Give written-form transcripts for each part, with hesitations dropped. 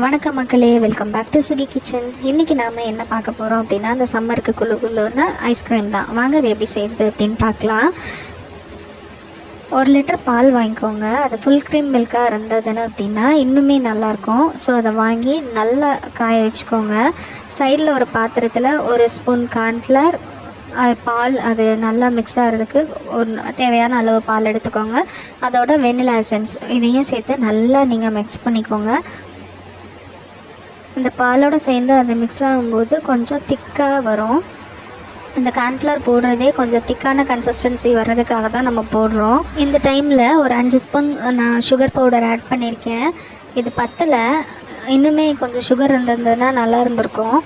வணக்கம் மக்களே, welcome back to Suki kitchen. இன்றைக்கி நாம் என்ன பார்க்க போகிறோம் அப்படின்னா, அந்த சம்மருக்கு குழுன்னு ஐஸ்கிரீம் தான். வாங்க அது எப்படி செய்கிறது அப்படின்னு பார்க்கலாம். 1 லிட்டர் பால் வாங்கிக்கோங்க. அது ஃபுல் க்ரீம் மில்காக இருந்ததுன்னு அப்படின்னா இன்னுமே நல்லாயிருக்கும். ஸோ அதை வாங்கி நல்லா காய வச்சுக்கோங்க. சைடில் ஒரு பாத்திரத்தில் 1 ஸ்பூன் கார்ன்ஃப்ளவர், பால் அது நல்லா மிக்ஸ் ஆகிறதுக்கு தேவையான அளவு பால் எடுத்துக்கோங்க. அதோட வெனிலா எசன்ஸ் இதையும் சேர்த்து நல்லா நீங்கள் மிக்ஸ் பண்ணிக்கோங்க. இந்த பாலோடு சேர்ந்து அது மிக்ஸ் ஆகும்போது கொஞ்சம் திக்காக வரும். இந்த கார்ன்ஃப்ளவர் போடுறதே கொஞ்சம் திக்கான கன்சிஸ்டன்சி வர்றதுக்காக தான் நம்ம போடுறோம். இந்த டைமில் ஒரு 5 ஸ்பூன் நான் சுகர் பவுடர் ஆட் பண்ணியிருக்கேன். இது பத்தலை, இன்னுமே கொஞ்சம் சுகர் இருந்ததுன்னா நல்லா இருந்திருக்கும்.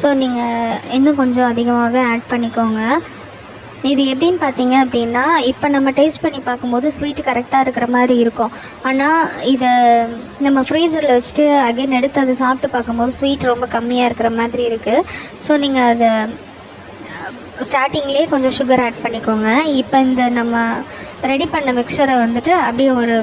ஸோ நீங்கள் இன்னும் கொஞ்சம் அதிகமாகவே ஆட் பண்ணிக்கோங்க. இது எப்படின்னு பார்த்தீங்க அப்படின்னா, இப்போ நம்ம டேஸ்ட் பண்ணி பார்க்கும்போது ஸ்வீட் கரெக்டாக இருக்கிற மாதிரி இருக்கும். ஆனால் இதை நம்ம ஃப்ரீசரில் வச்சுட்டு அகைன் எடுத்து அதை சாப்பிட்டு பார்க்கும்போது ஸ்வீட் ரொம்ப கம்மியாக இருக்கிற மாதிரி இருக்குது. ஸோ நீங்கள் அதை ஸ்டார்டிங்லேயே கொஞ்சம் சுகர் ஆட் பண்ணிக்கோங்க. இப்போ இந்த நம்ம ரெடி பண்ண மிக்சரை வந்துட்டு அப்படியே ஒரு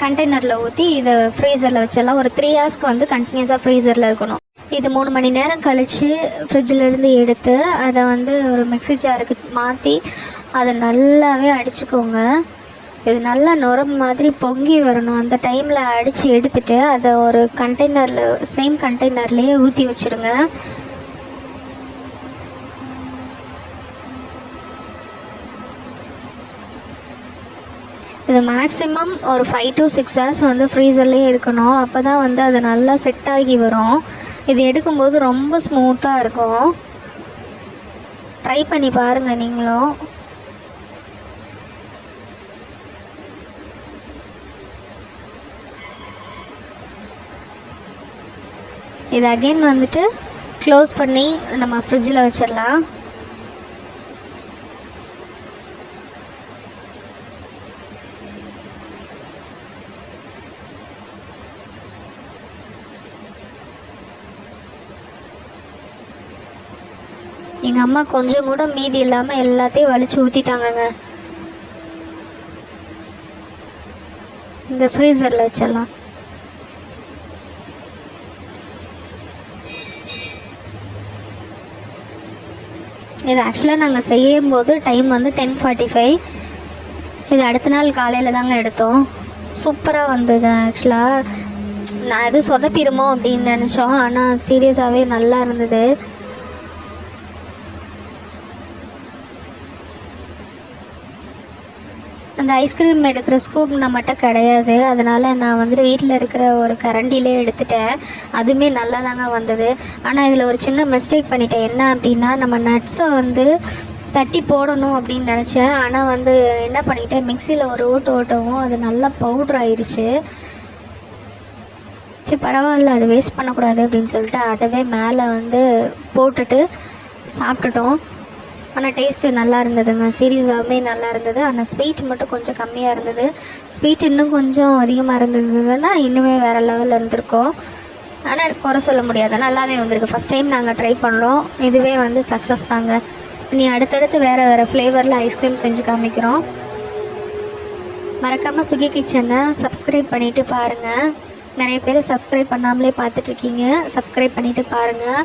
கண்டெய்னரில் ஊற்றி இதை ஃப்ரீசரில் வச்சிடலாம். ஒரு 3 ஹவர்ஸ்க்கு கண்டினியூஸாக ஃப்ரீசரில் இருக்கணும். இது 3 மணி நேரம் கழித்து ஃப்ரிட்ஜிலேருந்து எடுத்து அதை ஒரு மிக்ஸி ஜாருக்கு மாற்றி அதை நல்லாவே அடிச்சுக்கோங்க. இது நல்லா நுரம் மாதிரி பொங்கி வரணும். அந்த டைமில் அடித்து எடுத்துகிட்டு அதை ஒரு கண்டெய்னரில் சேம் கண்டெய்னர்லேயே ஊற்றி வச்சுடுங்க. இது மேக்ஸிமம் ஒரு 5 to 6 ஹவர்ஸ் ஃப்ரீசர்லேயே இருக்கணும். அப்போ தான் அது நல்லா செட் ஆகி வரும். இது எடுக்கும்போது ரொம்ப ஸ்மூத்தாக இருக்கும். ட்ரை பண்ணி பாருங்கள் நீங்களும். இது அகைன் க்ளோஸ் பண்ணி நம்ம ஃப்ரிட்ஜில் வச்சிடலாம். எங்கள் அம்மா கொஞ்சம் கூட மீதி இல்லாமல் எல்லாத்தையும் வலிச்சு ஊற்றிட்டாங்கங்க. இந்த ஃப்ரீசரில் வச்சிடலாம். இது ஆக்சுவலாக நாங்கள் செய்யும்போது டைம் 10:45. இது அடுத்த நாள் காலையில் தாங்க எடுத்தோம். சூப்பராக வந்தது. ஆக்சுவலாக நான் எதுவும் சொதப்பிடுமோ அப்படின்னு நினச்சோம், ஆனால் சீரியஸாகவே நல்லா இருந்தது. அந்த ஐஸ்கிரீம் எடுக்கிற ஸ்கூப் நம்மகிட்ட கிடையாது. அதனால் நான் வீட்டில் இருக்கிற ஒரு கரண்டிலே எடுத்துட்டேன். அதுவுமே நல்லா தாங்க வந்தது. ஆனால் இதில் ஒரு சின்ன மிஸ்டேக் பண்ணிட்டேன். என்ன அப்படின்னா, நம்ம நட்ஸை தட்டி போடணும் அப்படின்னு நினச்சேன். ஆனால் என்ன பண்ணிட்டேன், மிக்சியில் ஒரு ஓட்டவும் அது நல்லா பவுட்ரு ஆயிடுச்சு. சரி பரவாயில்ல, அது வேஸ்ட் பண்ணக்கூடாது அப்படின்னு சொல்லிட்டு அதவே மேலே போட்டுட்டு சாப்பிட்டுட்டோம். ஆனால் டேஸ்ட்டு நல்லா இருந்ததுங்க. சீரியஸாகவே நல்லா இருந்தது. ஆனால் ஸ்வீட் மட்டும் கொஞ்சம் கம்மியாக இருந்தது. ஸ்வீட் இன்னும் கொஞ்சம் அதிகமாக இருந்ததுன்னா இன்னுமே வேறு லெவலில் இருந்திருக்கும். ஆனால் குறை சொல்ல முடியாது, நல்லாவே வந்திருக்கு. ஃபஸ்ட் டைம் நாங்கள் ட்ரை பண்ணுறோம். இதுவே சக்ஸஸ் தாங்க. இனி அடுத்தடுத்து வேறு ஃப்ளேவரில் ஐஸ்கிரீம் செஞ்சு காமிக்கிறோம். மறக்காமல் சுகி கிச்சனை சப்ஸ்கிரைப் பண்ணிவிட்டு பாருங்கள். நிறைய பேர் சப்ஸ்கிரைப் பண்ணாமலே பார்த்துட்ருக்கீங்க. சப்ஸ்கிரைப் பண்ணிவிட்டு பாருங்கள்.